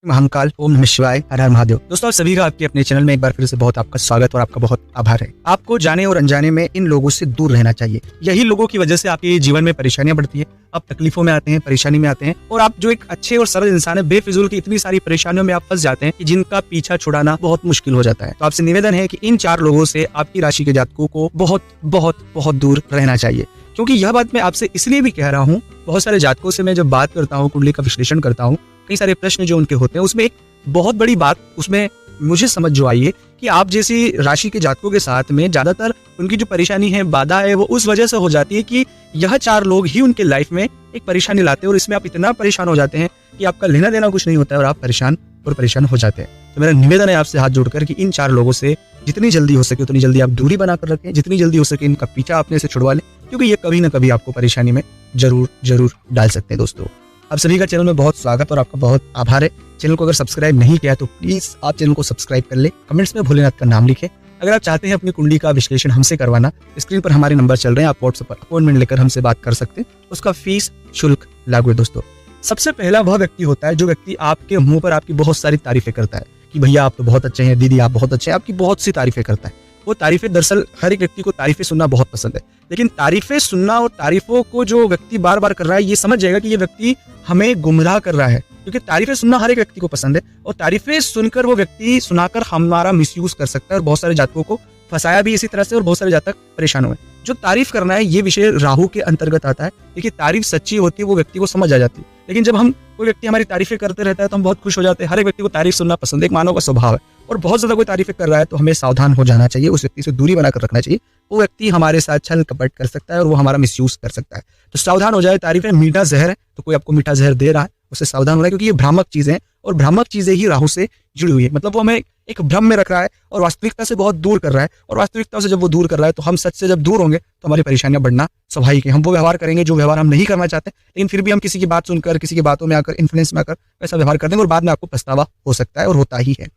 महाकाल, ओम नमः शिवाय, हर हर महादेव। दोस्तों आप सभी का आपके अपने चैनल में एक बार फिर से बहुत आपका स्वागत और आपका बहुत आभार है। आपको जाने और अनजाने में इन लोगों से दूर रहना चाहिए। यही लोगों की वजह से आपके जीवन में परेशानियां बढ़ती है, आप तकलीफों में आते हैं, परेशानी में आते हैं और आप जो एक अच्छे और सरल इंसान है, बेफिजूल की इतनी सारी परेशानियों में आप फंस जाते हैं कि जिनका पीछा छुड़ाना बहुत मुश्किल हो जाता है। तो आपसे निवेदन है कि इन 4 लोगों से आपकी राशि के जातकों को बहुत बहुत बहुत दूर रहना चाहिए। क्योंकि यह बात मैं आपसे इसलिए भी कह रहा हूँ, बहुत सारे जातकों से मैं जब बात करता हूँ, कुंडली का विश्लेषण करता हूँ, कई सारे प्रश्न जो उनके होते हैं, उसमें एक बहुत बड़ी बात उसमें मुझे समझ जो आई है कि आप जैसी राशि के जातकों के साथ में ज्यादातर उनकी जो परेशानी है, बाधा है, वो उस वजह से हो जाती है कि यह 4 लोग ही उनके लाइफ में एक परेशानी लाते हैं और इसमें आप इतना परेशान हो जाते हैं कि आपका लेना देना कुछ नहीं होता है और आप परेशान हो जाते हैं। तो मेरा निवेदन है आपसे हाथ जोड़कर कि इन 4 लोगों से जितनी जल्दी हो सके उतनी जल्दी आप दूरी बनाकर रखें, जितनी जल्दी हो सके इनका पीछा अपने से छुड़वा लें, क्योंकि ये कभी ना कभी आपको परेशानी में जरूर डाल सकते हैं। दोस्तों आप सभी का चैनल में बहुत स्वागत और आपका बहुत आभार है। चैनल को अगर सब्सक्राइब नहीं किया तो प्लीज आप चैनल को सब्सक्राइब कर ले, कमेंट्स में भोलेनाथ का नाम लिखें। अगर आप चाहते हैं अपनी कुंडली का विश्लेषण हमसे करवाना, स्क्रीन पर हमारे नंबर चल रहे हैं, आप व्हाट्सएप पर अपॉइंटमेंट लेकर हमसे बात कर सकते हैं। उसका फीस शुल्क लागू है। दोस्तों सबसे पहला वह व्यक्ति होता है जो व्यक्ति आपके मुंह पर आपकी बहुत सारी तारीफें करता है कि भैया आप तो बहुत अच्छे हैं, दीदी आप बहुत अच्छे हैं, आपकी बहुत सी तारीफें करता है। वो तारीफें, दरअसल हर एक व्यक्ति को तारीफें सुनना बहुत पसंद है, लेकिन तारीफें सुनना और तारीफों को जो व्यक्ति बार बार कर रहा है, ये समझ जाएगा कि ये व्यक्ति हमें गुमराह कर रहा है। क्योंकि तारीफें सुनना हर एक व्यक्ति को पसंद है और तारीफें सुनकर वो व्यक्ति सुनाकर हमारा मिसयूज कर सकता है और बहुत सारे जातकों को फंसाया भी इसी तरह से और बहुत सारे जातक परेशान हुए। जो तारीफ करना है ये विषय राहु के अंतर्गत आता है। देखिए तारीफ सच्ची होती है, वो व्यक्ति को समझ आ जाती है, लेकिन जब हम कोई व्यक्ति हमारी तारीफें करते रहता है तो हम बहुत खुश हो जाते हैं। हर एक व्यक्ति को तारीफ सुनना पसंद है, एक मानव का स्वभाव है, और बहुत ज्यादा कोई तारीफें कर रहा है तो हमें सावधान हो जाना चाहिए, उस व्यक्ति से दूरी बनाकर रखना चाहिए। वो व्यक्ति हमारे साथ छल कपट कर सकता है और वो हमारा मिसयूज कर सकता है। तो सावधान हो जाए। तारीफें मीठा जहर है, तो कोई आपको मीठा जहर दे रहा है उससे सावधान होना है, क्योंकि ये भ्रामक चीजें हैं और भ्रामक चीजें ही राहु से जुड़ी हुई है। मतलब वो हमें एक भ्रम में रख रहा है और वास्तविकता से बहुत दूर कर रहा है, और वास्तविकता से जब वो दूर कर रहा है तो हम सच से जब दूर होंगे तो हमारी परेशानियां बढ़ना स्वाभाविक है। हम वो व्यवहार करेंगे जो व्यवहार हम नहीं करना चाहते, लेकिन फिर भी हम किसी की बात सुनकर, किसी की बातों में आकर, इन्फ्लुएंस में आकर ऐसा व्यवहार कर देंगे और बाद में आपको पछतावा हो सकता है और होता ही है।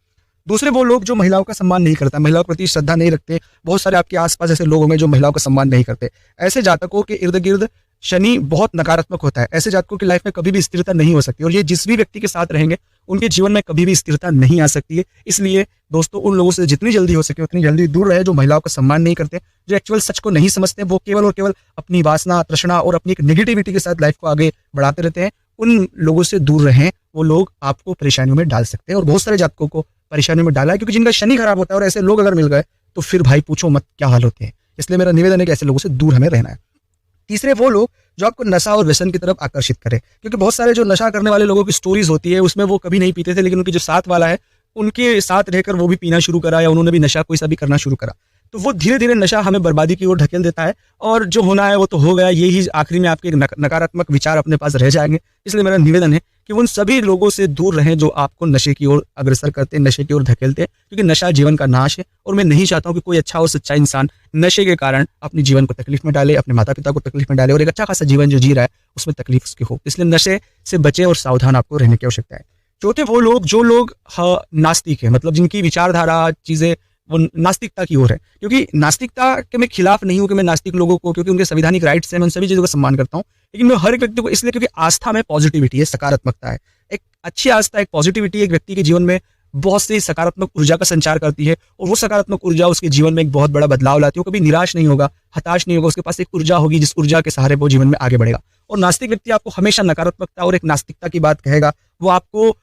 दूसरे वो लोग जो महिलाओं का सम्मान नहीं करता, महिलाओं के प्रति श्रद्धा नहीं रखते। बहुत सारे आपके आसपास ऐसे लोग होंगे जो महिलाओं का सम्मान नहीं करते। ऐसे जातकों के इर्द गिर्द शनि बहुत नकारात्मक होता है। ऐसे जातकों की लाइफ में कभी भी स्थिरता नहीं हो सकती और ये जिस भी व्यक्ति के साथ रहेंगे उनके जीवन में कभी भी स्थिरता नहीं आ सकती है। इसलिए दोस्तों उन लोगों से जितनी जल्दी हो सके उतनी जल्दी दूर रहे जो महिलाओं का सम्मान नहीं करते, जो एक्चुअल सच को नहीं समझते। वो केवल और केवल अपनी वासना, तृष्णा और अपनी एक नेगेटिविटी के साथ लाइफ को आगे बढ़ाते रहते हैं। उन लोगों से दूर रहें, वो लोग आपको परेशानियों में डाल सकते हैं और बहुत सारे जातकों को परेशानियों में डाला है, क्योंकि जिनका शनि खराब होता है और ऐसे लोग अगर मिल गए तो फिर भाई पूछो मत क्या हाल होते हैं। इसलिए मेरा निवेदन है कि ऐसे लोगों से दूर हमें रहना है। तीसरे वो लोग जो आपको नशा और व्यसन की तरफ आकर्षित करें, क्योंकि बहुत सारे जो नशा करने वाले लोगों की स्टोरीज होती है उसमें वो कभी नहीं पीते थे, लेकिन उनके जो साथ वाला है उनके साथ रहकर वो भी पीना शुरू करा या उन्होंने भी नशा कोई सा भी करना शुरू करा, तो वो धीरे धीरे नशा हमें बर्बादी की ओर ढकेल देता है और जो होना है वो तो हो गया। यही आखिरी में आपके नकारात्मक विचार अपने पास रह जाएंगे। इसलिए मेरा निवेदन है कि उन सभी लोगों से दूर रहें जो आपको नशे की ओर अग्रसर करते हैं, नशे की ओर धकेलते हैं, क्योंकि नशा जीवन का नाश है और मैं नहीं चाहता हूं कि कोई अच्छा और सच्चा इंसान नशे के कारण अपने जीवन को तकलीफ में डाले, अपने माता पिता को तकलीफ में डाले और एक अच्छा खासा जीवन जो जी रहा है उसमें तकलीफ उसकी हो। इसलिए नशे से बचे और सावधान आपको रहने की आवश्यकता है। चौथे वो लोग जो लोग नास्तिक है, मतलब जिनकी विचारधारा चीजें वो नास्तिकता की ओर है। क्योंकि नास्तिकता के मैं खिलाफ नहीं हूं कि मैं नास्तिक लोगों को, क्योंकि उनके संवैधानिक राइट्स हैं, मैं उन सभी चीजों का सम्मान करता हूं, लेकिन मैं हर एक व्यक्ति को इसलिए क्योंकि आस्था में पॉजिटिविटी है, सकारात्मकता है। एक अच्छी आस्था, एक पॉजिटिविटी एक व्यक्ति के जीवन में बहुत सी सकारात्मक ऊर्जा का संचार करती है और वो सकारात्मक ऊर्जा उसके जीवन में एक बहुत बड़ा बदलाव लाती है। वो कभी निराश नहीं होगा, हताश नहीं होगा, उसके पास एक ऊर्जा होगी जिस ऊर्जा के सहारे वो जीवन में आगे बढ़ेगा। और नास्तिक व्यक्ति आपको हमेशा नकारात्मकता और एक नास्तिकता की बात कहेगा, वो आपको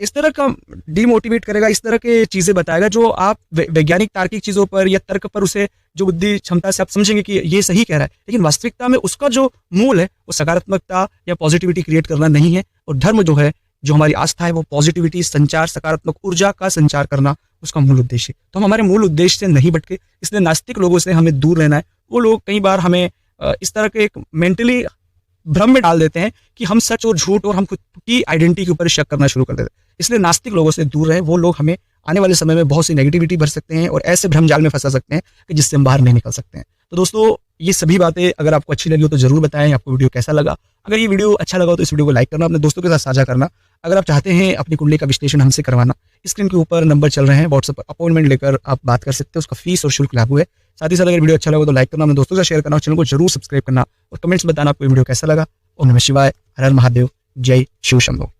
इस तरह का डिमोटिवेट करेगा, इस तरह के चीजें बताएगा जो आप वैज्ञानिक तार्किक चीजों पर या तर्क पर उसे जो बुद्धि क्षमता से आप समझेंगे कि ये सही कह रहा है, लेकिन वास्तविकता में उसका जो मूल है वो सकारात्मकता या पॉजिटिविटी क्रिएट करना नहीं है। और धर्म जो है, जो हमारी आस्था है, वो पॉजिटिविटी, संचार, सकारात्मक ऊर्जा का संचार करना उसका मूल उद्देश्य है। तो हम हमारे मूल उद्देश्य से नहीं भटके, इसलिए नास्तिक लोगों से हमें दूर रहना है। वो लोग कई बार हमें इस तरह के एक मेंटली भ्रम में डाल देते हैं कि हम सच और झूठ और हम खुद की आइडेंटिटी के ऊपर शक करना शुरू कर देते हैं। इसलिए नास्तिक लोगों से दूर रहे। वो लोग हमें आने वाले समय में बहुत सी नेगेटिविटी भर सकते हैं और ऐसे भ्रम जाल में फंसा सकते हैं कि जिससे हम बाहर नहीं निकल सकते हैं। तो दोस्तों ये सभी बातें अगर आपको अच्छी लगी हो तो जरूर बताएं आपको वीडियो कैसा लगा। अगर ये वीडियो अच्छा लगा हो तो इस वीडियो को लाइक करना, अपने दोस्तों के साथ साझा करना। अगर आप चाहते हैं अपनी कुंडली का विश्लेषण हमसे करवाना, स्क्रीन के ऊपर नंबर चल रहे हैं, व्हाट्सएप पर अपॉइंटमेंट लेकर आप बात कर सकते हैं। उसका फीस और शुल्क लागू है। साथ ही साथ अगर वीडियो अच्छा लगा तो लाइक करना, अपने दोस्तों के साथ शेयर करना, चैनल को जरूर सब्सक्राइब करना और कमेंट्स बताना आपको वीडियो कैसा लगा। ओम नमः शिवाय, हर हर महादेव, जय शिव शंभो।